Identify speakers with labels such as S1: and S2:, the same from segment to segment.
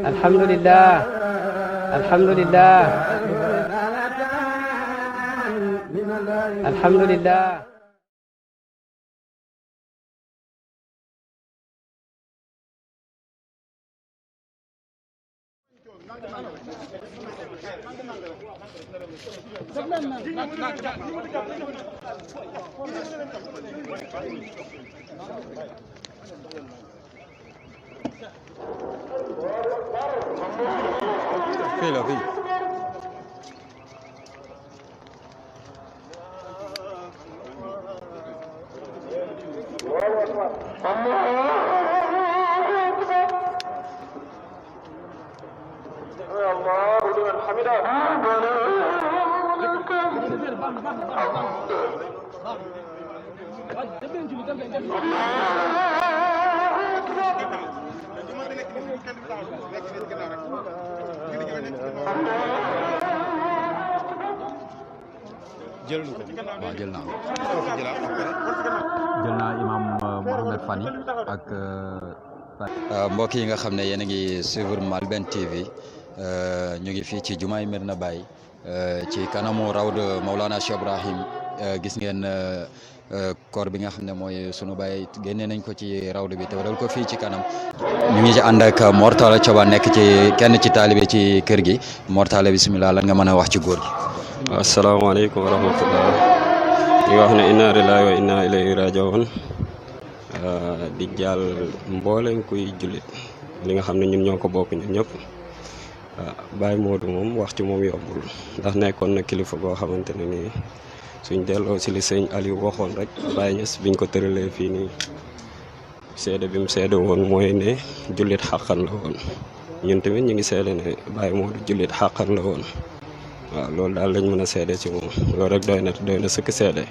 S1: alhamdulillah alhamdulillah alhamdulillah
S2: fii jël naa imam Mohamed Fani ak mbokk yi nga xam ne yéen a ngi suivre Malben TV ñu ngi fii ci jumaay Medina Baye ci kanamu rawd Maulana Cheikh Ibrahim gis ngeen koor bi nga xam ne mooy sunu baay génnee nañ ko ci rawd bi te waral ko fii ci kanam ñu ngi ci ànd ak Mor Talla Thioban nekk ci kenn ci taalibe ci kër gi Mor Talla bisimilah lan nga mën a wax ci góor gi.
S3: asalaamaaleykum wa rahmatullah ñu wax ne inna lillahi wa inna ilayhi rajiun di jàll mboolem kuy jullit li nga xam ne ñun ñoo ko bokk ñun ñëpp Baye Modou moom wax ci moom yombul ndax nekkoon na kilifa goo xamante ne nii suñ delloo si li sëñ Aliou waxoon rek Baye Niass biñ ko tëralee fii nii seede bi mu seede woon mooy ne jullit xàqan la woon ñun tamit ñu ngi seede ne Baye Modou jullit xàqan la woon waaw loolu daal lañ mën a seede ci moom loolu rek doy na sëkk seede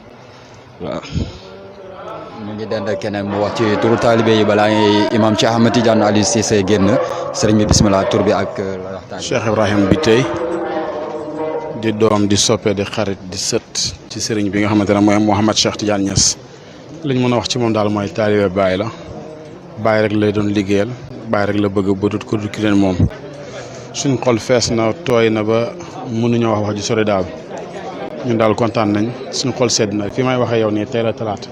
S3: waaw.
S2: ñu ngi dend ak keneen mu wax ci turu taalibe yi balaa ngay imam Cheikh Ahmed Tidiane Aliou Cissé génn sëriñ bi bisimilah tur bi ak waxtaan.
S4: Cheikh Ibrahim bi tey di doom di soppe di xarit di sët ci sëriñ bi nga xamante ne mooy Mouhamed Cheikh Tidiane Niass liñ mën a wax ci moom daal mooy taalibe Baye la Baye rek lay doon liggéeyal Baye rek la bëgg ba dut ko dut ki leen moom suñ xol fees na tooy na ba mënuñoo wax ji sore daal ñun daal kontaan nañ suñ xol sedd na fi may waxee yow nii tey la talaata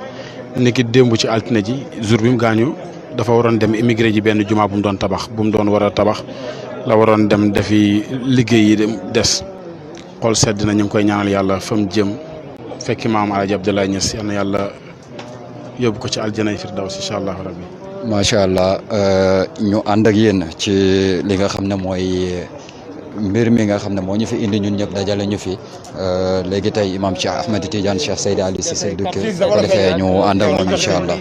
S4: niki démb ci altine ji jour bi mu gaañu dafa waroon dem immigré ji benn jumaa bu mu doon tabax bu mu doon war a tabax la waroon dem defi liggéey yi des xol sedd na ñu ngi koy ñaanal yàlla fa mu jëm fekki maam Alaaji Abdoulaye Niass yal na yàlla yóbbu ko ci aljanay firdaws incha allah rabbi.
S2: macha allah ñu ànd ak yéen ci li nga xam ne mooy mbir mi nga xam ne moo ñu fi indi ñun ñëpp dajale ñu fi léegi tey imam Cheikh Ahmed Tidiane Cheikh Seydi Aliou Cissé dëkk ko defee ñu ànd ak moom incha allah.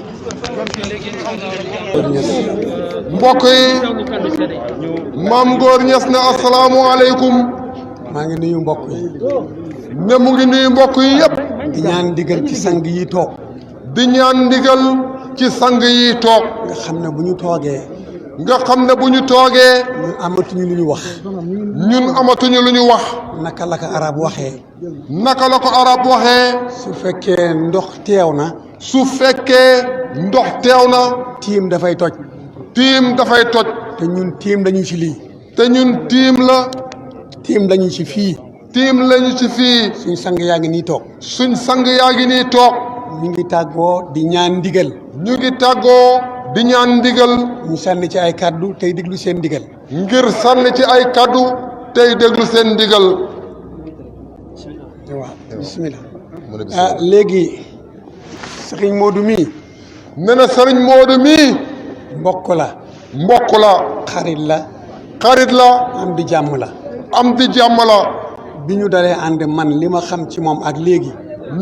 S5: mbokk yi maam Ngor Niass na asalaamualeykum.
S6: maa ngi nuyu mbokk yi.
S5: ne mu ngi nuyu mbokk yi yëpp.
S6: di ñaan ndigal ci sang yi toog.
S5: di ñaan ndigal ci sang yi toog.
S6: nga xam ne bu ñu toogee.
S5: nga xam ne bu ñu toogee.
S6: ñun amatuñu lu ñu wax.
S5: ñun amatuñu lu ñu wax.
S6: naka la ko arab waxee.
S5: naka la ko arab waxee.
S6: su fekkee ndox teew na.
S5: su fekkee ndox teew na.
S6: tiim dafay toj.
S5: tiim dafay toj.
S6: te ñun tiim lañu ci lii.
S5: te ñun tiim la.
S6: tiim lañu ci fii.
S5: tiim lañu ci fii.
S6: suñ sang yaa ngi nii toog.
S5: suñ sang yaa ngi nii toog.
S6: ñu ngi tàggoo di ñaan ndigal.
S5: ñu ngi tàggoo di ñaan ndigal.
S6: ñu sànni ci ay kaddu tey déglu seen ndigal.
S5: ngir sànni ci ay kaddu tey déglu seen ndigal.
S6: waaw bisimilah. léegi sëriñ Modou mii.
S5: nee na sëriñ Modou mii.
S6: mbokk la.
S5: mbokk la.
S6: xarit la.
S5: xarit la.
S6: am di jàmm la.
S5: am di jàmm la.
S6: bi ñu dalee ànd man li ma xam ci moom ak léegi.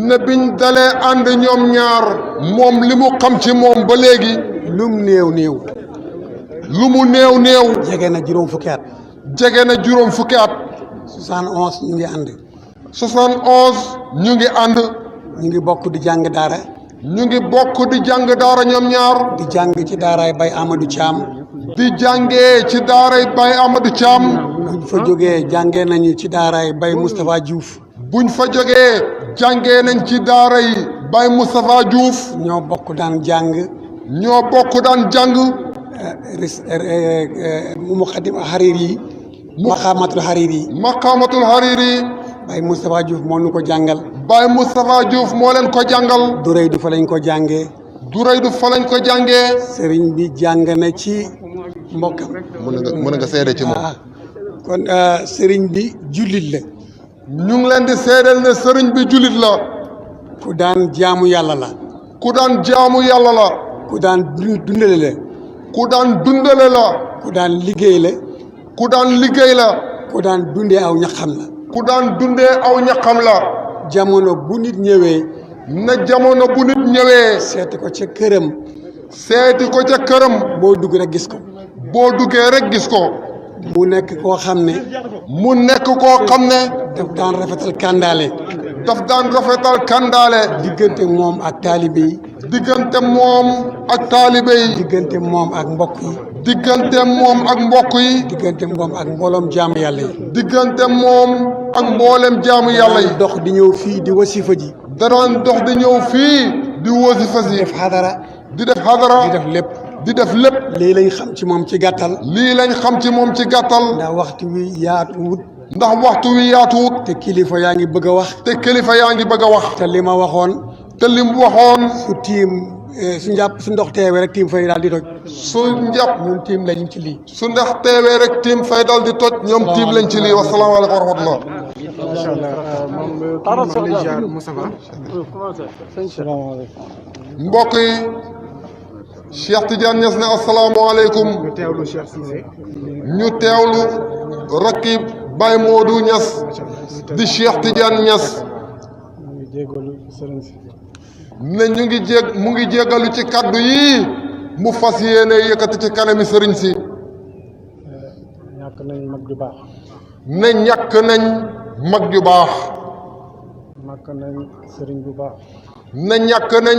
S5: ne biñ dalee ànd ñoom ñaar. moom li mu xam ci moom ba léegi.
S6: lum néew néew.
S5: lu mu néew néew.
S6: jege na juróom fukki at.
S5: jege na juróom fukki at.
S6: 71 ñu ngi ànd.
S5: 71 ñu ngi ànd.
S6: ñu ngi bokk di jàng daara.
S5: ñu ngi bokk di jàng daara ñoom ñaar.
S6: di jàng ci daaraay Baye Amadou Thiam.
S5: di jàngee ci daaray Baye Amadou Thiam.
S6: buñ fa jógee jàngee nañu ci daaraay Baye Moustapha Diouf.
S5: buñ fa jógee jàngee nañ ci daaray Baye Moustapha Diouf.
S6: ñoo bokk daan jàng
S5: ñoo bokk daan jàng
S6: muqaddim Hariri yi maqaamatul Hariri yi
S5: maqaamatul Hariri
S6: Baye Moustapha Diouf moo nu ko jàngal
S5: Baye Moustapha Diouf moo leen ko jàngal
S6: Durey du fa lañ ko jàngee
S5: Durey du fa lañ ko jàngee
S6: sëriñ bi jàng na ci mbokkam
S5: mën nga seede ci moom
S6: kon sëriñ bi jullit la
S5: ñu ngi leen di seedeel ne sëriñ bi jullit la
S6: ku daan jaamu yàlla la
S5: ku daan jaamu yàlla la
S6: ku daan dundale la
S5: ku daan dundale la
S6: ku daan liggéey la
S5: ku daan liggéey la
S6: ku daan dundee aw ñaxam la
S5: ku daan dundee aw ñaqam la
S6: jamono bu nit ñëwee
S5: na jamono bu nit ñëwee
S6: seeti ko ca këram
S5: seeti ko ca këram
S6: boo dugg rek gis ko
S5: boo duggee rek gis ko
S6: mu nekk koo xam ne
S5: mu nekk koo xam ne
S6: daf daan rafetal kàndaale
S5: daf daan rafetal kandaale
S6: diggante moom ak taalibe yi
S5: diggante moom ak taalibe yi
S6: diggante moom ak mbokk yi
S5: diggante moom ak mbokk yi
S6: diggante moom ak mbooloom jaamu yàlla yi
S5: diggante moom ak mboolem jaamu yàlla yi
S6: dox di ñëw fii di wasifa ji
S5: da daan dox di ñëw fii di wasifa si
S6: def xadara
S5: di def xadara
S6: di def lépp
S5: di def lépp
S6: lii lañ xam ci moom ci gàttal
S5: lii lañ xam ci moom ci gàttal
S6: ndax waxtu wi yaatuwut
S5: ndax waxtu wi yaatuwut
S6: te kilifa yaa ngi bëgg a wax
S5: te kilifa yaa ngi bëgg a wax
S6: te li ma waxoon
S5: te lim waxoon
S6: su tiim su njàpp su ndox teewee rek tiim fay daal di toj
S5: su njàpp
S6: ñun tiim lañ ci lii
S5: su ndax teewee rek tiim fay dal di toj ñoom tiim lañ ci lii wasalaamaaleykum wa rahmatullah mbokk yi Cheikh Tidiane Niass ne asalaamaaleykum ñu teewlu rakki Baye Modou Niass di Cheikh Tidiane Niass ne ñu ngi mu ngi jéggalu ci kaddu yi mu fas yéene yëkkati ci kanami sëriñ si
S7: ñàkk nañ mag ju baax
S5: ne ñàkk nañ mag ju baax
S7: ñàkk nañ sëriñ bu baax
S5: ne ñàkk nañ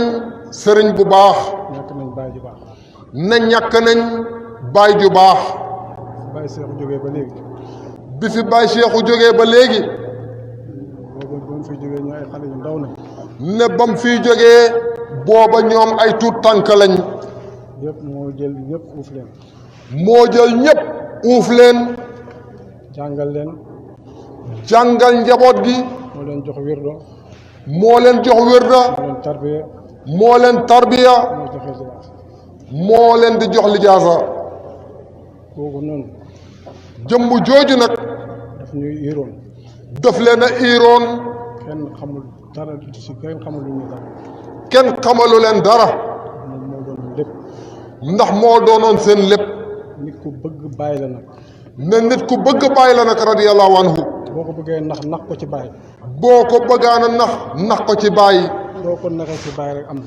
S5: sëriñ bu baax
S7: ñàkk nañ baay ju baax
S5: ne ñàkk nañ baay ju baax
S7: baay Seexu jógee ba léegi
S5: bi fi Baye Cheikhou jógee ba léegi
S7: boobu ba mu fi jógee ñu ay xale yu ndaw nañ
S5: ne ba mu fiy jógee booba ñoom ay tuut tànk lañ
S7: yëpp moo jël ñëpp uuf leen
S5: moo jël ñëpp uuf leen
S7: jàngal leen
S5: jàngal njaboot gi
S7: moo leen jox wirdo
S5: moo leen jox wérda
S7: moo leen tarbiya
S5: moo leen tarbiya
S7: moo joxe lijaas
S5: moo leen di jox lijaasa
S7: kooku noonu
S5: jëmm jooju nag
S7: daf ñuy iroon
S5: daf leen a iroon
S7: kenn xamul dara si kenn xamul lu ñu dara
S5: kenn xamalu leen dara
S7: moom moo doon lépp
S5: ndax moo doonoon seen lépp
S7: nit ku bëgg bàyyi la nag
S5: ne nit ku bëgg bàyyi la nag radiyallahu anhu
S7: boo ko bëggee nax ko ci bàyyi
S5: boo ko bëggaana nax ko ci bàyyi
S7: soo ko naxee ci bàyyi rek am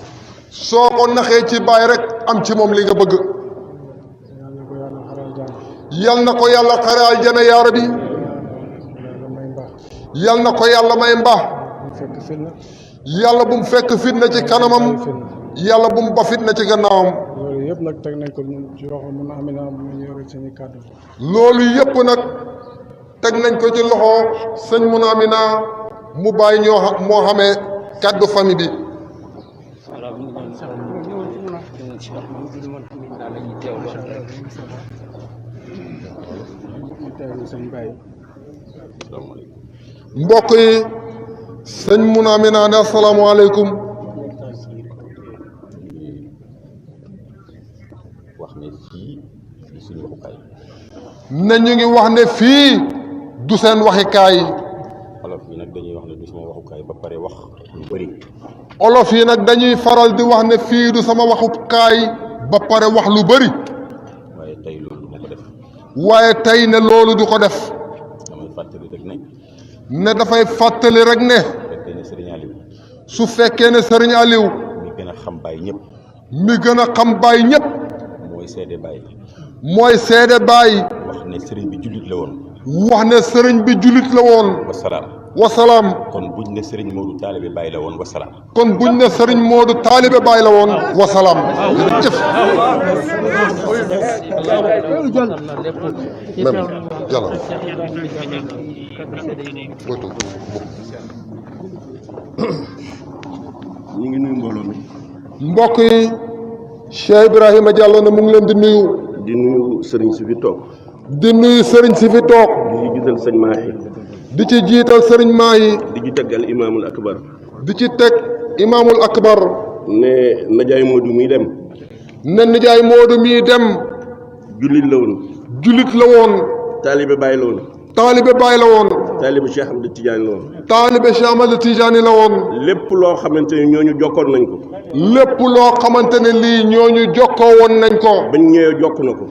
S5: soo ko naxee ci bàyyi rek am ci moom li nga bëgg yal na ko yàlla xare aljana yaa rabbi yal na ko yàlla may mbaax yàlla bu mu fekk fitna ci kanamam yàlla bu mu ba fitna ci gannaawam
S7: loolu yëpp nag teg nañ ko ci loxo mun Amina mu yore suñu kàddu
S5: loolu yëpp nag teg nañ ko ci loxo sëñ mun Amina mu bàyyi moo xamee kàddu famille bi mbokk yi sëñ mun Amina ne asalaamaaleykum ne ñu ngi wax ne fii du seen waxikaay
S3: olof yi nag dañuy wax ne du sama waxukaay ba pare wax lu bëri
S5: olof yi nag dañuy faral di wax ne fii du sama waxukaay ba pare wax lu bëri
S3: waaye tey loolu du ma ko def
S5: waaye tey ne loolu du ko def
S3: damay fàttali rek ne
S5: ne dafay fàttali rek ne
S3: fekkee ne Serigne Aliou
S5: su fekkee ne Serigne Aliou
S3: mi gën a xam Baye ñëpp
S5: mi gën a xam Baye ñëpp
S3: mooy seede Baye
S5: mooy seede Baye
S3: wax ne Serigne bi jullit la woon
S5: wax ne Serigne bi jullit la woon
S3: wasalaam
S5: wasalaam
S3: kon buñ ne Serigne Modou taalibe Baye la woon wasalaam
S5: kon buñ ne Serigne Modou taalibe Baye la woon wasalaam jërëjëf même yàlla
S3: ñu ngi nuyu mbooloo mi
S5: mbokk yi Cheikh Ibrahima Diallo ne mu ngi leen di nuyu.
S8: di nuyu sëriñ si fi toog.
S5: di nuyu sëriñ si fi toog.
S8: di ci jiital sëñ Mahi.
S5: di ci jiital sëriñ Mahi.
S8: di ci teg al imaamul akbar.
S5: di ci teg imaamul akbar.
S8: ne Najaay Moodu mii dem.
S5: ne Najaay Moodu mii dem.
S8: jullit la woon.
S5: jullit la woon.
S8: taalibe Baay la woon.
S5: taalibe Baay la woon.
S8: taalibe Cheikh Ahmed Tidiane la woon.
S5: taalibe Cheikh Ahmed Tidiane la woon.
S8: lépp loo xamante ne ñooñu jokkoon nañ ko.
S5: lépp loo xamante ne lii ñooñu jokkoo woon nañ ko.
S8: bañ ñëwee jokk na ko.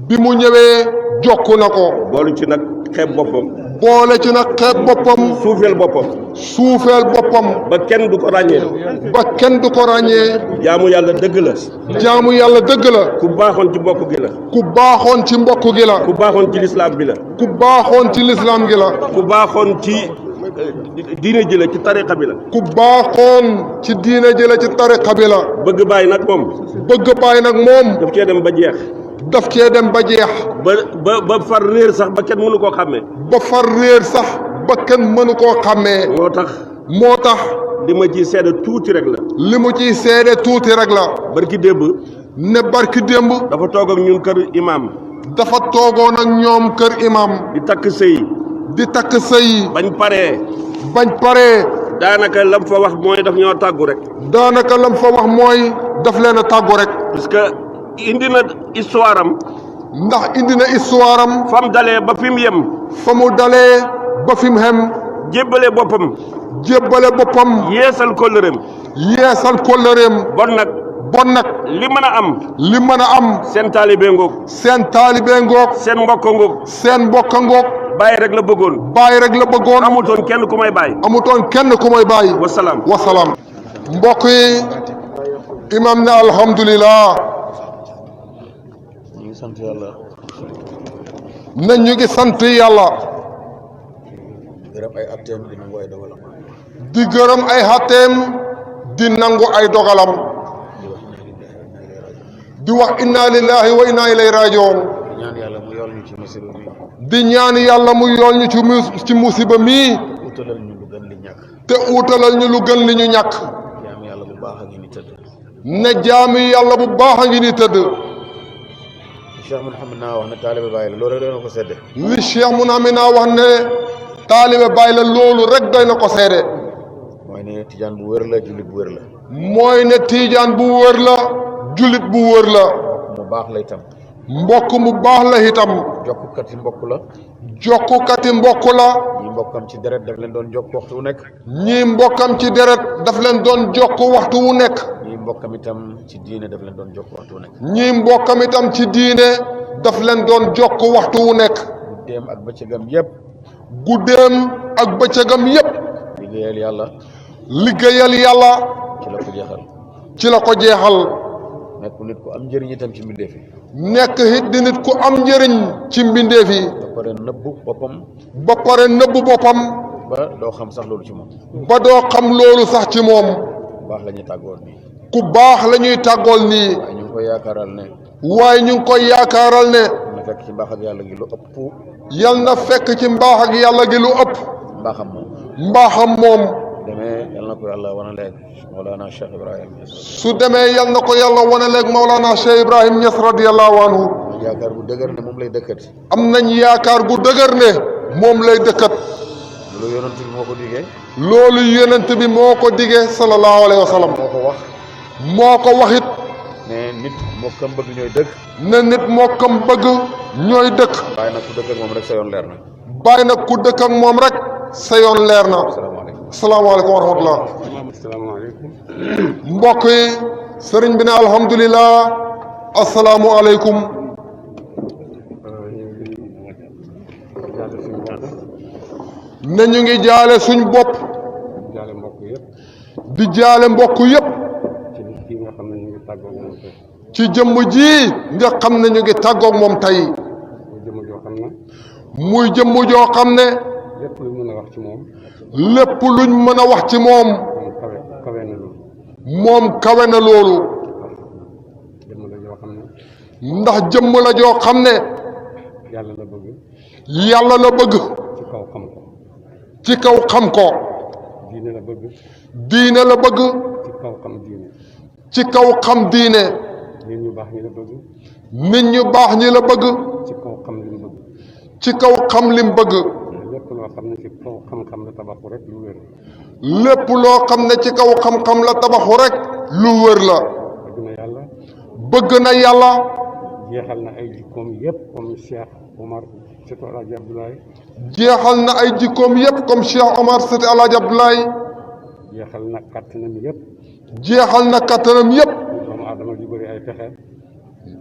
S5: bi mu ñëwee jokku na ko.
S8: boolu ci nag xeeb boppam.
S5: boole ci nag xeeb boppam.
S8: suufeel boppam.
S5: suufeel boppam.
S8: ba kenn du ko ràññee.
S5: ba kenn du ko ràññee.
S8: jaamu yàlla dëgg la.
S5: jaamu yàlla dëgg la.
S8: ku baaxoon ci mbokk gi la.
S5: ku baaxoon ci mbokk gi la.
S8: ku baaxoon ci lislaam bi la.
S5: ku baaxoon ci lislaam gi la.
S8: ku baaxoon ci diine ji la ci tariqa bi la.
S5: ku baaxoon ci diine ji la ci tariqa bi la.
S8: bëgg bàyyi nag moom.
S5: bëgg bàyyi nag moom.
S8: daf cee dem ba jeex.
S5: daf cee dem ba jeex.
S8: ba far réer sax ba kenn mënu koo xàmmee.
S5: ba far réer sax ba kenn mënu koo xàmmee.
S8: moo tax.
S5: li
S8: ma ciy seede tuuti rek la.
S5: li mu ciy seede tuuti rek la.
S8: barki démb.
S5: ne barki démb.
S8: dafa toog ak ñun kër imam.
S5: dafa toogoon ak ñoom kër imam.
S8: di takk sëy.
S5: bañ paree.
S8: daanaka lam fa wax mooy daf ñoo tàggu rek.
S5: daf leen a tàggu rek.
S8: parce que indi na histoire am.
S5: ndax indi na histoire am.
S8: fa mu dalee ba fi mu yem.
S5: fa mu dalee ba fi mu xem.
S8: jébbale boppam.
S5: yeesal kóllëreem. bon nag.
S8: li mën a am.
S5: seen taalibe ngoog. seen mbokk ngoog.
S8: bàyyi rek la bëggoon. amutoon kenn ku may bàyyi. wasalaam.
S5: mbokk yi. imam ne alhamdulilah.
S8: ñu ngi sant yàlla.
S5: ñu ngi sant yàlla. di gërëm ay atteem di nangu ay dogalam. di wax inna lillahi wa inna ilayhi rajiun. di ñaan yàlla mu yool ñu ci musiba mii. te utalal ñu lu gën li ñu ñàkk. ne jaami yàlla bu baax a ngi ni tëdd.
S9: Cheikh Mouhamed naa wax ne taalibe Baay la loolu rek doy na ko seede.
S5: li Cheikh Mouhamed naa wax ne taalibe Baay la loolu rek doy na ko seede.
S9: mooy ne tijaan bu wër la jullit bu wër la.
S5: mooy ne tijaan bu wër la jullit bu wër la.
S9: mu baax la itam.
S5: mbokk mu baax la itam.
S9: jokkukati mbokk la.
S5: jokkukati mbokk la.
S9: ñii mbokkam ci deret daf leen doon jokk waxtu wu nekk.
S5: ñii mbokkam ci deret daf leen doon jokk waxtu wu nekk.
S9: ñii mbokkam itam ci diine daf leen doon jokk waxtu wu nekk.
S5: ñii mbokkam itam ci diine daf leen doon jokk waxtu wu nekk.
S9: guddeem ak bëccëgam yépp.
S5: guddeem ak bëccëgam yépp.
S9: liggéeyal yàlla. ci la ko jeexal.
S5: ci la ko jeexal.
S9: nekk nit ku am njëriñ itam ci mbindeef yi.
S5: nekk it di nit ku am njëriñ ci mbindeef yi.
S9: ba pare nëbbu
S5: boppam.
S9: ba doo xam sax loolu ci moom.
S5: ci moom.
S9: ku baax la ñuy tàggool nii.
S5: ku baax la ñuy tàggool nii.
S9: waaye ñu ngi koy yaakaaral ne.
S5: na
S9: fekk ci mbaax ak yàlla gi lu ëpp.
S5: yal na fekk ci mbaax ak yàlla gi lu ëpp. mbaaxam moom.
S9: demee yal na ko yàlla wanaleeg Mawlana Cheikh Ibrahim Niass.
S5: su demee yal na ko yàlla wanaleeg Mawlana Cheikh Ibrahim Niass radiyallahu anhu.
S9: am nañ yaakaar gu dëgër ne moom lay dëkkat. loolu yonent bi moo ko digee.
S5: loolu yonent bi moo ko digee sallallahu alayhi wa sallam. moo ko wax it.
S9: ne nit mokkam bëgg ñooy dëkk.
S5: waaye
S9: nag ku dëkk ak moom rek sa yoon leer na.
S5: bàyyi nag ku dëkk ak moom rek sa yoon leer na. asalaamaaleykum wa rahmatullah. mbokk yi sëriñ bi ne alhamdulilah. asalaamualeykum. ne ñu ngi jaale suñ bopp. di jaale mbokk yëpp. ci jëmm ji nga xam ne ñu ngi tàggoog moom tey. muy jëmm joo xam ne. lépp luñ mën a wax ci moom. moom kawe na loolu. ndax jëmm la joo xam ne. yàlla la bëgg. ci kaw xam ko. diine la bëgg. ci kaw xam diine.
S7: nit ñu baax ñi la bëgg.
S5: nit ñu baax ñi la bëgg.
S7: ci kaw xam lim bëgg.
S5: ci kaw xam lim bëgg.
S7: lépp loo xam ne ci kaw xam-xam la tabaxu rek lu wér.
S5: lépp loo xam ne ci kaw xam-xam la tabaxu rek lu wér la.
S7: bëgg na yàlla.
S5: bëgg na yàlla.
S7: jeexal na ay jikkoom yëpp comme Cheikh Omar Sëti Alaaji Abdoulaye.
S5: jeexal na ay jikkoom yëpp comme Cheikh Omar Sëti Alaaji Abdoulaye.
S7: jeexal na kattanam yëpp.
S5: jeexal na kattanam yëpp.
S7: doomu aadama di bëri ay pexe.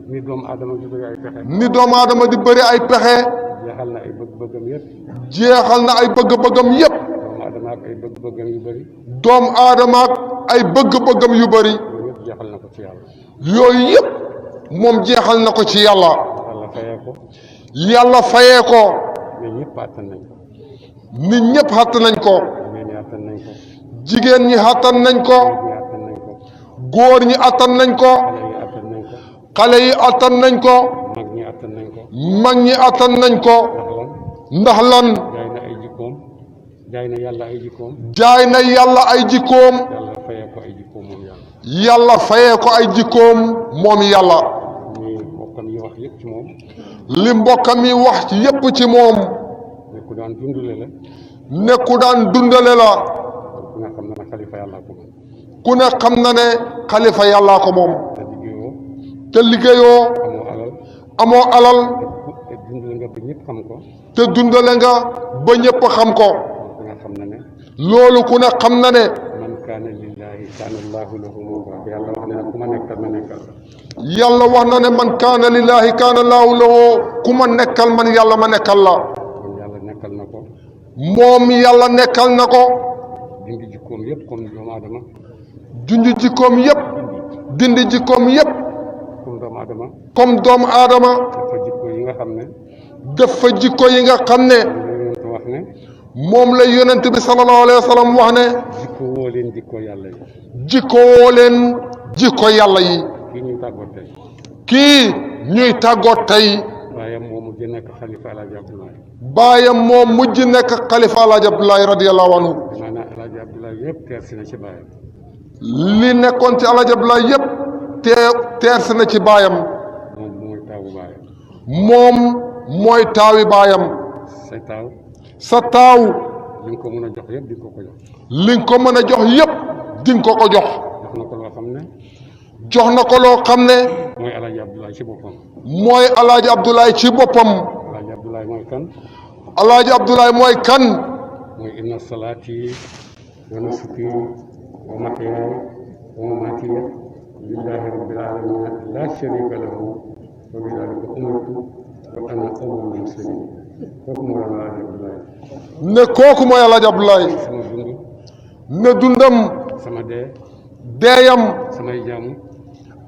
S7: ni doomu aadama di bëri ay pexe.
S5: ni doomu aadama di bëri ay pexe.
S7: jeexal na ay bëgg-bëggam yëpp.
S5: jeexal na ay bëgg-bëggam yëpp.
S7: doomu aadama ak ay bëgg-bëggam yu bëri.
S5: doomu aadama ak ay bëgg-bëggam yu bëri.
S7: yooyu yëpp jeexal na ko ci yàlla.
S5: yooyu yëpp moom jeexal na ko ci yàlla.
S7: yàlla fayee ko.
S5: yàlla fayee ko.
S7: mais ñëpp àttan nañ ko.
S5: nit ñëpp xàtt nañ ko.
S7: jigéen ñi àttan nañ ko.
S5: jigéen ñi àttan nañ ko. góor ñi àttan nañ ko. xale yi àttan nañ ko.
S7: mag ñi àttan nañ ko.
S5: mag ñi àttan nañ ko. ndax lan.
S7: jaay na ay jikkoom. jaay na yàlla ay jikkoom.
S5: jaay na yàlla ay jikkoom.
S7: yàlla fayee ko ay jikkoom moom yàlla.
S5: yàlla fayee ko ay jikkoom moom yàlla.
S7: li mbokkam yi wax yëpp ci moom.
S5: li mbokkam yi wax ci yëpp ci moom.
S7: ne ku daan dundale la.
S5: ne ku daan dundale la.
S7: ku ne xam na ne xalifa yàllaa ko moom.
S5: ku ne xam na ne xalifa yàllaa ko moom.
S7: te liggéeyoo.
S5: te liggéeyoo.
S7: amoo alal.
S5: amoo alal.
S7: te dundale nga ba ñëpp xam ko.
S5: te dundale nga ba ñëpp xam ko.
S7: ku ne xam na ne.
S5: loolu ku ne xam na ne.
S7: man kaana lillahi kaana allahu lahu yàlla wax na ne ku ma nekkal ma nekkal la.
S5: yàlla wax na ne man kaana lillahi kaana allahu lahu ku ma nekkal man yàlla ma nekkal la.
S7: kon yàlla nekkal na ko.
S5: moom yàlla nekkal na ko.
S7: dindi jikkoom yëpp comme doomu aadama.
S5: junj jikkoom yëpp. dindi jikkoom yëpp.
S7: comme doomu aadama.
S5: comme doomu aadama.
S7: dafa jikko yi nga xam ne.
S5: dafa jikko yi nga xam ne.
S7: wax ne.
S5: moom la yonent bi sallallahu alayhi wa sallam wax ne.
S7: jikko woo leen jikko yàlla yi.
S5: jikko woo leen jikko yàlla yi.
S7: kii ñuy tàggoot tey.
S5: kii ñuy tàggoot tey.
S7: baayam moo mujj nekk xalifa Alaaji Abdoulaye.
S5: baayam moo mujj nekk xalifa Alaaji Abdoulaye radiyallahu anhu.
S7: maanaam Alaaji Abdoulaye yëpp teer si na ci baayam.
S5: li nekkoon ci Alaaji Abdoulaye yëpp teer si na ci baayam.
S7: moom mooy taawu baayam.
S5: moom mooy taawi baayam.
S7: sa taaw.
S5: sa taaw.
S7: li nga ko mën a jox yëpp di nga ko ko jox.
S5: li nga ko mën a jox yëpp di nga ko ko jox.
S7: jox na ko loo xam ne.
S5: jox na ko loo xam ne.
S7: mooy Alaaji Abdoulaye ci boppam.
S5: mooy Alaaji Abdoulaye ci boppam.
S7: Alaaji Abdoulaye mooy kan.
S5: Alaaji Abdoulaye mooy kan.
S7: mooy inna salaati wa nusuki wa mahyaaya wa mamaatiya lillahi rabbil aalamiina laa shariika lahu wa bidaalika umirtu wa ana awwalul muslimiin. kooku mooy Alaaji Abdoulaye.
S5: ne kooku mooy Alaaji Abdoulaye.
S7: sama dund.
S5: ne dundam.
S7: sama dee.
S5: deeyam.
S7: samay jaamu.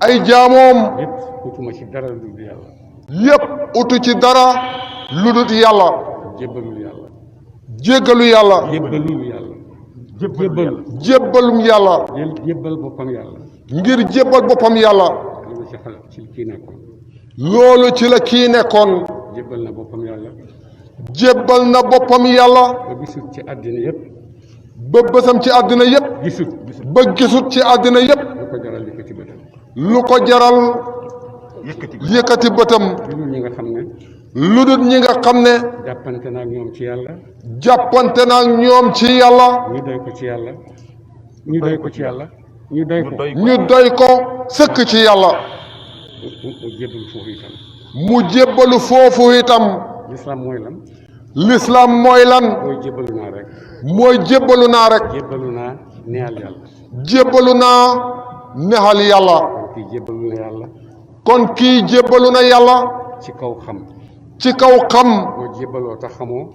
S5: ay jaamoom.
S7: yëpp utuma ci dara lu dul yàlla.
S5: yëpp utu ci dara lu dul yàlla.
S7: jébbalul yàlla.
S5: jéggalu yàlla.
S7: jébbalul yàlla. jébbal.
S5: jébbalum yàlla.
S7: jébbal boppam yàlla.
S5: ngir jébbal boppam yàlla.
S7: loolu ci xel ci kii nekkoon.
S5: loolu ci la kii nekkoon.
S7: jébbal na boppam yàlla.
S5: jébbal na boppam yàlla.
S7: ba gisut ci àddina yëpp.
S5: ba bësam ci àddina yëpp.
S7: gisut.
S5: ba gisut ci àddina yëpp.
S7: lu ko jaral yëkkati bëtam.
S5: lu ko jaral. yëkkati bëtam.
S7: lu dul ñi nga xam ne.
S5: lu dul ñi nga xam ne.
S7: jàppante na ak ñoom ci yàlla.
S5: jàppante na ak ñoom ci yàlla.
S7: ñu doy ko ci yàlla. ñu doy ko ci yàlla. ñu doy ko.
S5: ñu doy ko sëkk ci yàlla.
S7: mu jébbalu foofu itam.
S5: mu jébbalu foofu itam.
S7: lislaam mooy lan.
S5: lislaam mooy lan.
S7: mooy jébbalu naa rek.
S5: mooy jébbalu naa rek.
S7: jébbalu naa neexal yàlla.
S5: jébbalu naa neexal yàlla.
S7: kon kii jébbalu na yàlla.
S5: kon kii jébbalu na yàlla.
S7: ci kaw xam.
S5: ci kaw xam.
S7: boo jébbaloo te xamoo.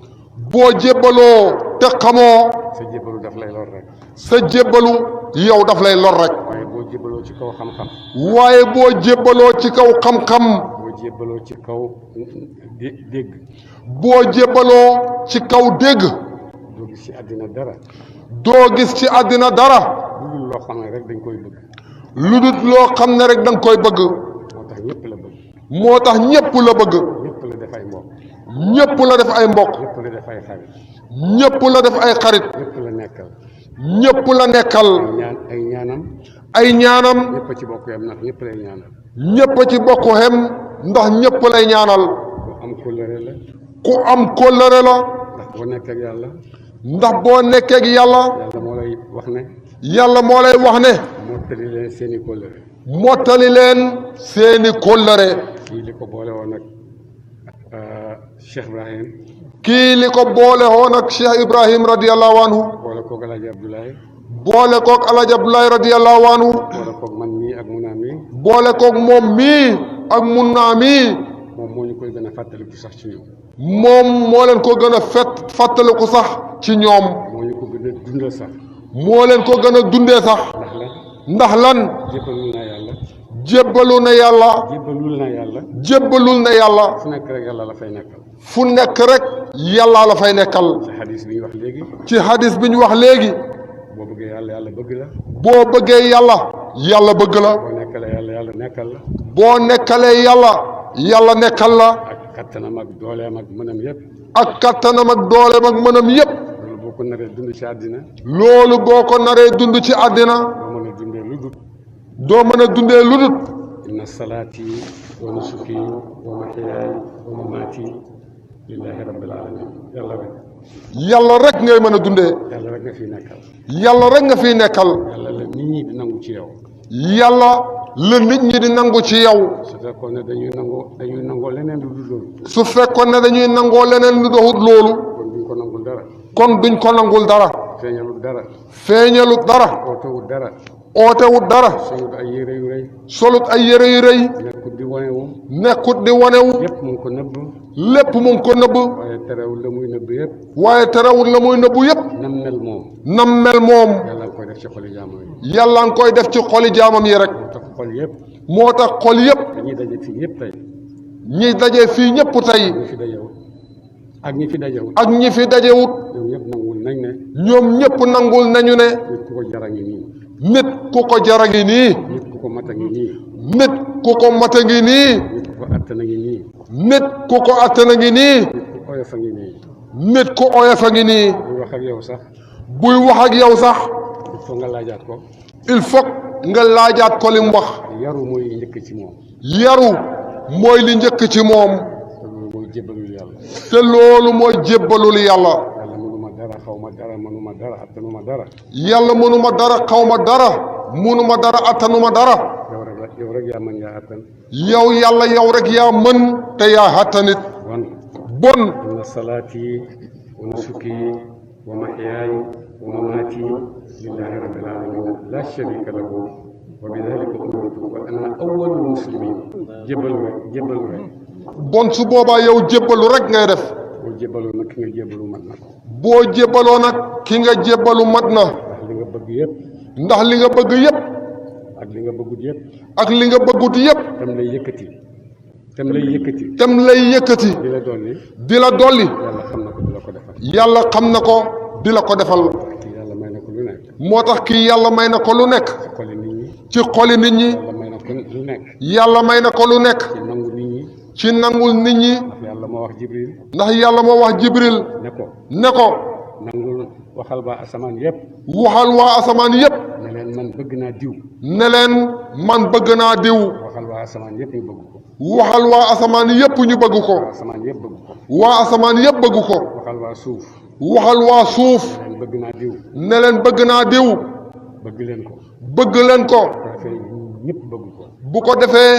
S5: boo jébbaloo te xamoo.
S7: sa jébbalu daf lay lor rek.
S5: sa jébbalu yow daf lay lor rek.
S7: waaye boo jébbaloo ci kaw xam-xam.
S5: waaye boo jébbaloo ci kaw xam-xam.
S7: boo jébbaloo ci kaw dégg.
S5: boo jébbaloo ci kaw dégg.
S7: doo gis ci àddina dara.
S5: doo gis ci àddina dara.
S7: lu dul loo xam ne rek dañ koy bëgg.
S5: lu dul loo xam ne rek da nga koy bëgg.
S7: moo tax ñëpp la bëgg.
S5: moo tax ñëpp la bëgg.
S7: ñëpp la def ay mbokk.
S5: ñëpp la def ay mbokk.
S7: ñëpp la def ay xarit.
S5: ñëpp la def ay xarit.
S7: ñëpp la nekkal.
S5: ñëpp la nekkal.
S7: ay ñaanam.
S5: ay ñaanam
S7: ñëpp a ci bokk yem ndax ñëpp lay ñaanal.
S5: ñëpp a ci bokk xem ndax ñëpp lay ñaanal.
S7: ku am kóllëre la.
S5: ku am kóllëre la.
S7: ndax boo nekkee ak yàlla.
S5: ndax boo nekkee ak yàlla.
S7: yàlla moo lay wax ne.
S5: yàlla moo lay wax ne.
S7: mottali leen seeni kóllëre.
S5: mottali leen seeni kóllëre.
S7: kii li ko boole woon ak Cheikh Ibrahim.
S5: kii li ko boole woon ak Cheikh Ibrahim radiyallahu anhu.
S7: boole koog El Hadj Abdoulaye.
S5: boole koog El Hadj Abdoulaye radiyallahu anhu.
S7: boole koog man mii ak Muna mii.
S5: boole koog moom mii ak Muna mii.
S7: moom moo ñu koy gën a fàttaliku sax ci ñoom.
S5: moom moo leen ko gën a fàttaliku sax ci ñoom.
S7: moo ñu ko gën a dundal sax.
S5: moo leen ko gën a dundee sax. ndax lan.
S7: jébbalul na yàlla.
S5: jébbalul na yàlla.
S7: jébbalul na yàlla.
S5: jébbalul na yàlla.
S7: fu nekk rek yàlla la fay nekkal.
S5: fu nekk rek yàlla la fay nekkal.
S7: ci hadis bi ñu wax léegi.
S5: ci hadis bi ñu wax léegi.
S7: boo bëggee yàlla yàlla bëgg la.
S5: boo bëggee yàlla yàlla bëgg la.
S7: boo nekkalee yàlla yàlla nekkal la.
S5: boo nekkalee yàlla yàlla nekkal la.
S7: ak kattanam ak dooleem ak mënam yëpp.
S5: ak kattanam ak dooleem ak mënam yëpp.
S7: loolu boo ko naree dund ci àddina.
S5: loolu boo ko naree dund ci àddina.
S7: doo mën a dundee lu dut.
S5: doo mën a dundee lu dut.
S7: inna salaati wa nusuki wa mahyaaya wa mamaati lillahi rabbil alamin. yàlla rek.
S5: yàlla rek ngay mën a dundee.
S7: yàlla rek nga fiy nekkal.
S5: yàlla rek nga fiy nekkal.
S7: yàlla la nit ñi di nangu ci yow.
S5: yàlla la nit ñi di nangu ci yow.
S7: su fekkoon ne dañuy nangoo leneen lu dul loolu.
S5: su fekkoon ne dañuy nangoo leneen lu doxut loolu.
S7: kon duñ ko nangul dara.
S5: kon duñ ko nangul dara.
S7: feeñalut dara.
S5: feeñalut dara.
S7: ootewut dara.
S5: ootewut dara.
S7: solut ay yére yu rëy.
S5: solut ay yére yu rëy.
S7: nekkut di wanewu.
S5: nekkut di wanewu.
S7: lépp mu ngi ko nëbb.
S5: lépp mu ngi ko nëbb.
S7: waaye terewul la muy nëbb yëpp.
S5: waaye terewul la muy nëbbu yëpp.
S7: nam mel moom.
S5: nam mel moom.
S7: yàlla nga koy def ci xoli jaamam yi.
S5: yàlla nga koy def ci xoli jaamam yi rek.
S7: moo tax xol yëpp.
S5: moo tax xol yëpp.
S7: dañuy daje fii ñëpp tey.
S5: ñi daje fii ñëpp tey.
S7: ñi fi dajewut. ak ñi fi dajewut.
S5: ak ñi fi dajewut.
S7: ñoom ñëpp nangul nañ ne.
S5: ñoom ñëpp nangul nañu ne.
S7: nit ku ko jara ngi nii.
S5: nit ku ko jara ngi nii.
S7: nit ku ko mata ngi nii.
S5: nit ku ko mata ngi nii.
S7: nit ku ko attana ngi nii.
S5: nit ku ko attana ngi nii.
S7: nit ku oyofa ngi nii.
S5: nit ku oyofa ngi nii.
S7: buy wax ak yow sax.
S5: buy wax ak yow sax.
S7: il faut nga laajaat ko.
S5: il faut nga laajaat ko li mu wax.
S7: yaru mooy njëkk ci moom.
S5: yaru mooy li njëkk ci moom.
S7: te loolu mooy jébbalul yàlla.
S5: te loolu mooy jébbalul yàlla.
S7: yàlla mënuma dara xaw ma dara mënuma dara attanuma dara.
S5: yàlla mënuma dara xaw ma dara. mënuma dara attanuma dara.
S7: yow rek yaa mën yaa attan.
S5: yow yàlla yow rek yaa mën te yaa attanit. bon.
S7: inna salaati wa nusuki wa mahyaaya wa mamaati lillahi rabbil alamin la sharika lahu wa bi dhalika umirtu wa ana awwalul muslimin. jébbalu rek.
S5: bon su boobaa yow jébbalu rek ngay def.
S7: boo jébbaloo nag ki nga jébbalu mat na.
S5: boo jébbaloo nag ki nga jébbalu mat na.
S7: ndax li nga bëgg yëpp.
S5: ndax li nga bëgg yëpp.
S7: ak li nga bëggut yëpp.
S5: ak li nga bëggut yëpp.
S7: tam lay yëkkati. tem lay yëkkati.
S5: tem lay yëkkati.
S7: di la dolli.
S5: di la dolli.
S7: yàlla xam na ko di la ko defal.
S5: yàlla xam na ko di la ko defal.
S7: kii yàlla may na ko lu nekk.
S5: moo tax kii yàlla may na ko lu nekk.
S7: ci xoli nit ñi.
S5: ci xoli nit ñi.
S7: yàlla may na ko lu nekk.
S5: yàlla may na ko lu nekk.
S7: ci nangu nit ñi.
S5: ci nangul nit ñi.
S7: ndax yàlla moo wax Jibril.
S5: ndax yàlla moo wax Jibril. ne ko.
S7: nangul waxal waa asamaan yëpp.
S5: waxal waa asamaan yëpp.
S7: ne leen man bëgg naa diw.
S5: ne leen man bëgg naa diw.
S7: waxal waa asamaan yëpp ñu bëgg ko.
S5: waxal waa asamaan yëpp ñu bëgg ko.
S7: waa asamaan yëpp bëgg ko.
S5: waa asamaan yëpp bëgg ko.
S7: waxal waa suuf.
S5: waxal waa suuf.
S7: ne leen bëgg naa diw.
S5: ne leen bëgg naa diw.
S7: bëgg leen ko.
S5: bëgg leen ko.
S7: bu ko defee ñëpp bëgg ko.
S5: bu ko defee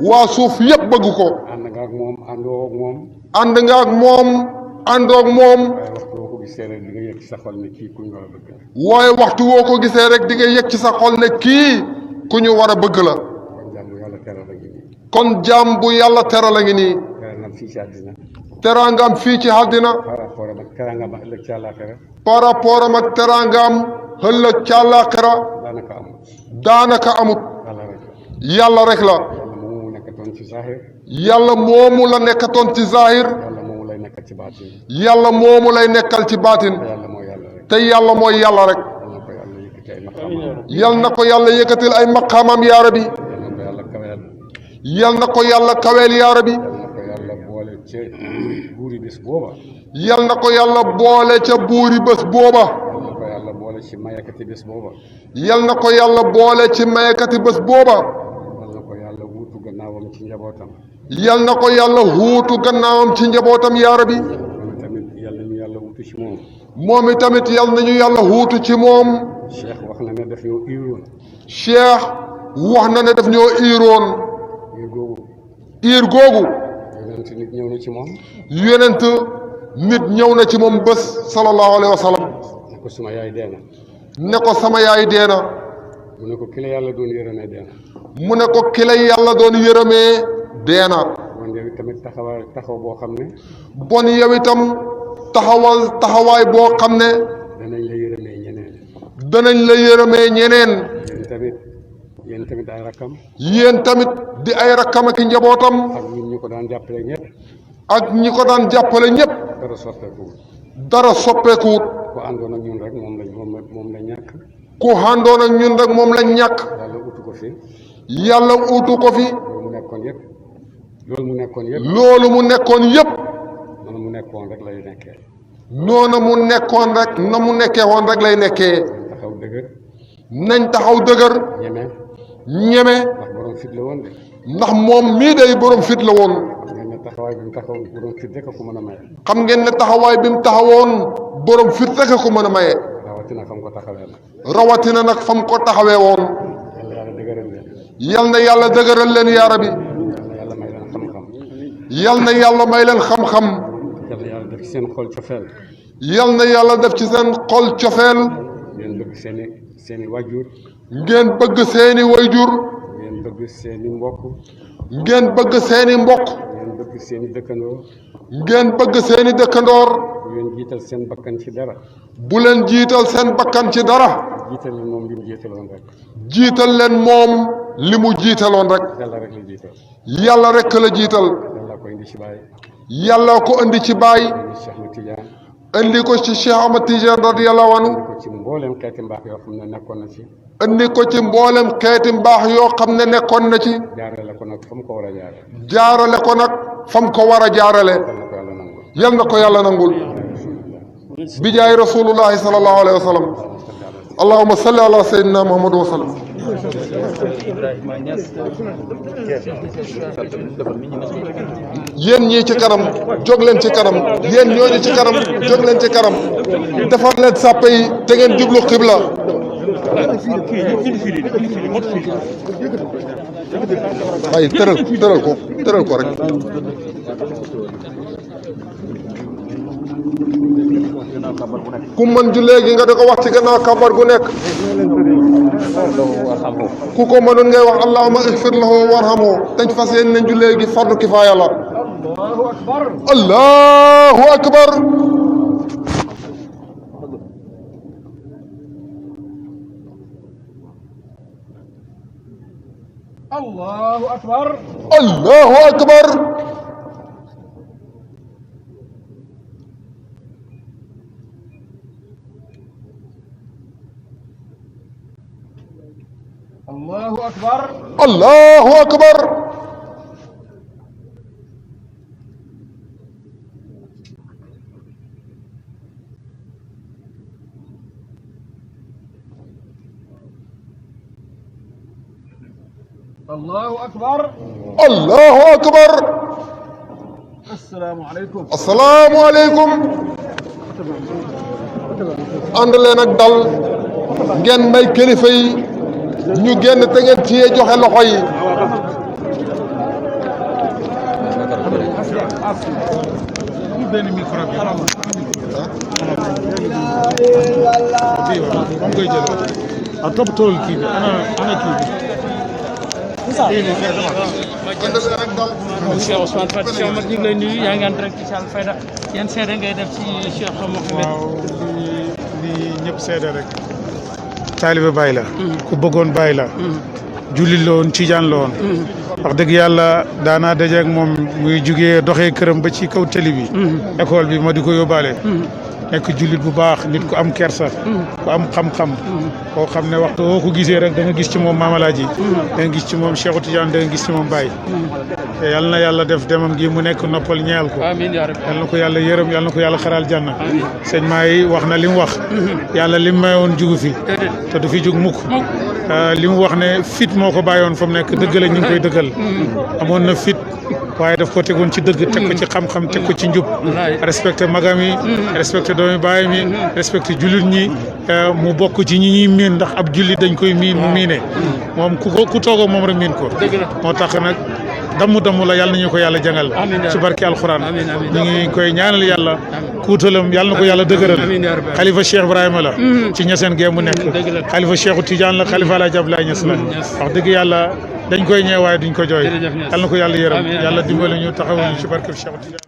S5: waa suuf yëpp bëgg ko.
S7: ànd nga ak moom àndoo ak moom.
S5: ànd nga ak moom àndoo ak moom.
S7: waaye waxtu woo ko gisee rek di nga yëg ci sa xol ne kii ku ñu war a bëgg la.
S5: waaye waxtu woo ko gisee rek di nga yëg ci sa xol ne kii ku ñu war a bëgg la. kon jaam bu yàlla teral a ngi nii.
S7: teraangam fii ci àddina.
S5: teraangam fii ci àddina.
S7: par rapport ak teraangam ëllëg ci àllaaxira.
S5: par rapport ak teraangam ëllëg ci àllaaxira.
S7: daanaka amut.
S5: daanaka amut.
S7: yàlla rek la.
S5: yàlla rek la.
S7: yàlla moomu nekkatoon ci zahir.
S5: yàlla moomu la nekkatoon ci zahir.
S7: yàlla moomu lay nekkal ci baatin.
S5: yàlla moomu lay nekkal ci baatin.
S7: te yàlla mooy yàlla rek.
S5: te yàlla mooy yàlla rek. yal na ko yàlla yëkkatil ay maqaamam yaa rabbi. yal na ko yàlla kaweel yaa rabbi.
S7: yal na ko yàlla boole ca buuri bés booba.
S5: yal na ko yàlla boole ca buuri bés booba.
S7: yal na ko yàlla boole boole ci mayakati bés booba.
S5: yal na ko yàlla boole ci mayakati bés booba.
S7: yal na ko yàlla wuutu gannaawam ci njabootam.
S5: yal na ko yàlla wuutu gannaawam ci njabootam yaa rabbi.
S7: moom itamit yal nañu yàlla wuutu ci moom.
S5: moom itamit yal nañu yàlla wuutu ci moom.
S7: Cheikh wax na ne daf ñoo iiroon.
S5: Cheikh wax na ne daf ñoo iiroon.
S7: iir googu.
S5: iir googu.
S7: yonent nit ñëw na ci moom.
S5: yonent nit ñëw na ci moom bés sallallahu alayhi wa sallam.
S7: ne ko suma yaay dee na.
S5: ne ko sama yaay dee na.
S7: mu ne ko ki la yàlla doon yërëmee dee na.
S5: mu ne ko ki la yàlla doon yërëmee dee na.
S7: bon yow tamit taxaw boo xam ne.
S5: bon yow itam taxawaay boo xam ne.
S7: danañ la yërëmee ñeneen.
S5: danañ la yërëmee ñeneen.
S7: yéen tamit ay rakkam.
S5: yéen tamit di ay rakkam ak njabootam.
S7: ak ñun ñu ko daan jàppale ñëpp.
S5: ak ñi ko daan jàppale ñëpp.
S7: dara soppeekuwut.
S5: dara soppeekuwut.
S7: ku àndoon ak ñun rek moom la ñàkk.
S5: ku àndoon ak ñun rek moom lañ ñàkk.
S7: yàlla utu ko fi.
S5: yàlla utu ko fi.
S7: loolu mu nekkoon yëpp. loolu mu nekkoon
S5: yëpp.
S7: noonu mu nekkoon rek lay nekkee.
S5: noonu mu nekkoon rek na mu nekkee woon rek lay nekkee.
S7: taxaw dëgër.
S5: nañ taxaw dëgër. ñeme.
S7: ndax borom fit la woon de.
S5: ndax moom mii day borom fit la woon.
S7: xam ngeen ne taxawaay bi mu taxaw borom fit rek a ko mën a maye.
S5: xam ngeen ne taxawaay bi mu taxawoon borom fit rek a ko mën a maye.
S7: rawatina fam ko taxawee nag.
S5: rawatina nag fam ko taxawee woon.
S7: yàlla dëgëral leen.
S5: yal na yàlla dëgëral leen yaa rabbi.
S7: yàlla may leen xam-xam.
S5: yal na yàlla may leen xam-xam.
S7: yàlla def ci seen xol cofeel.
S5: yal na yàlla def ci seen xol cofeel.
S7: ngeen bëgg seeni wajur.
S5: ngeen bëgg seeni wayjur.
S7: ngeen bëgg seeni mbokk.
S5: ngeen bëgg seeni mbokk.
S7: ngeen bëgg seeni dëkkandoor.
S5: ngeen bëgg seeni dëkkandoor.
S7: bu leen jiital seen bakkan ci dara.
S5: bu leen jiital seen bakkan ci dara.
S7: jiital leen moom li mu jiitaloon rek.
S5: jiital leen moom li mu jiitaloon rek.
S7: yàlla rek la jiital.
S5: yàlla rek la jiital.
S7: yàlla ko indi ci baay.
S5: yàlla ko indi ci baay. indi ko ci Cheikh Ahmad Tidiane radiyallahu anhu.
S7: indi ko ci mboolem xeeti mbaax yoo xam ne nekkoon na ci.
S5: indi ko ci mboolem xeeti mbaax yoo xam ne nekkoon na ci.
S7: jaarale ko nag fa mu ko war a jaarale.
S5: jaarale ko nag fa mu ko war a jaarale. yal na ko yàlla nangul. bijaay rasulullahi sallallahu alayhi wa sallam. allahumma salli ala sayyidina muhammad wa sallam. yéen ñii ci kanam jóg leen ci kanam yéen ñooñu ci kanam jóg leen ci kanam defar leen sàppe yi te ngeen jublu xibla. waaye tëral ko rek. ku mën ju léegi nga di ko wax ci gannaaw kabar gu nekk. ku ko mënoon ngay wax allahumma ighfir lahu warhamhu dañ fas yéene nañ ju léegi fardu kifaaya la. allahu akbar.
S10: allahu akbar.
S5: allahu akbar.
S10: allahu akbar.
S5: allahu akbar.
S10: allahu akbar.
S5: allahu akbar.
S10: asalaamaaleykum.
S5: asalaamaaleykum. ànd leen ak dal ngeen may kilifa yi ñu génn te ngeen ciyee joxe loxo yi.
S10: Cheikh Ousmane Faty Cheikh Omar ñu ngi lay nuyu yaa ngi ànd rek ci Alfayda yan seede ngay def ci Cheikh Mouhamed.
S11: waaw li ñëpp seede rek. taalibe Baay la. ku bëggoon Baay la. jullit la woon Tijaan la woon. wax dëgg yàlla daanaa dajeeg moom muy jugee doxee këram ba ci kaw tëli bi. école bi ma di ko yóbbaale. nekk jullit bu baax nit ku am kersa ku am xam-xam koo xam ne waxtu woo ko gisee rek da nga gis ci moom Maam Alaaji da nga gis ci moom Cheikh Tidiane da nga gis ci moom Baye te yal na yàlla def demam gi mu nekk noppal ñeel ko yal na ko yàlla yërëm yal na ko yàlla xaral janna sëñ Maay wax na li mu wax yàlla li mu mayoon jugu fi te du fi jug mukk li mu wax ne fit moo ko bàyyoon fa mu nekk dëgg la ñu ngi koy dëggal amoon na fit waaye daf ko tegoon ci dëgg teg ko ci xam-xam teg ko ci njub respecté magam yi respecté doomi baayam yi respecté jullit ñi mu bokk ci ñi ñuy miin ndax ab jullit dañ koy miin mu miine moom ku toog moom rek miin ko moo tax nag damm la yàlla nañu ko yàlla jàngal ci barki alxuraan ñu ngi koy ñaanal yàlla kuutalam yàlla na ko yàlla dëgëral xalifa Cheikh Ibrahima la ci ñeseen gee mu nekk xalifa Cheikhu Tidiane la xalifa Alaaji Abdoulaye Niass la wax dëgg yàlla dañ koy ñeewaay duñ ko jooy yàlla na ko yàlla yërëm yàlla dimbali ñu taxawuñu ci barke Cheikh Tidiane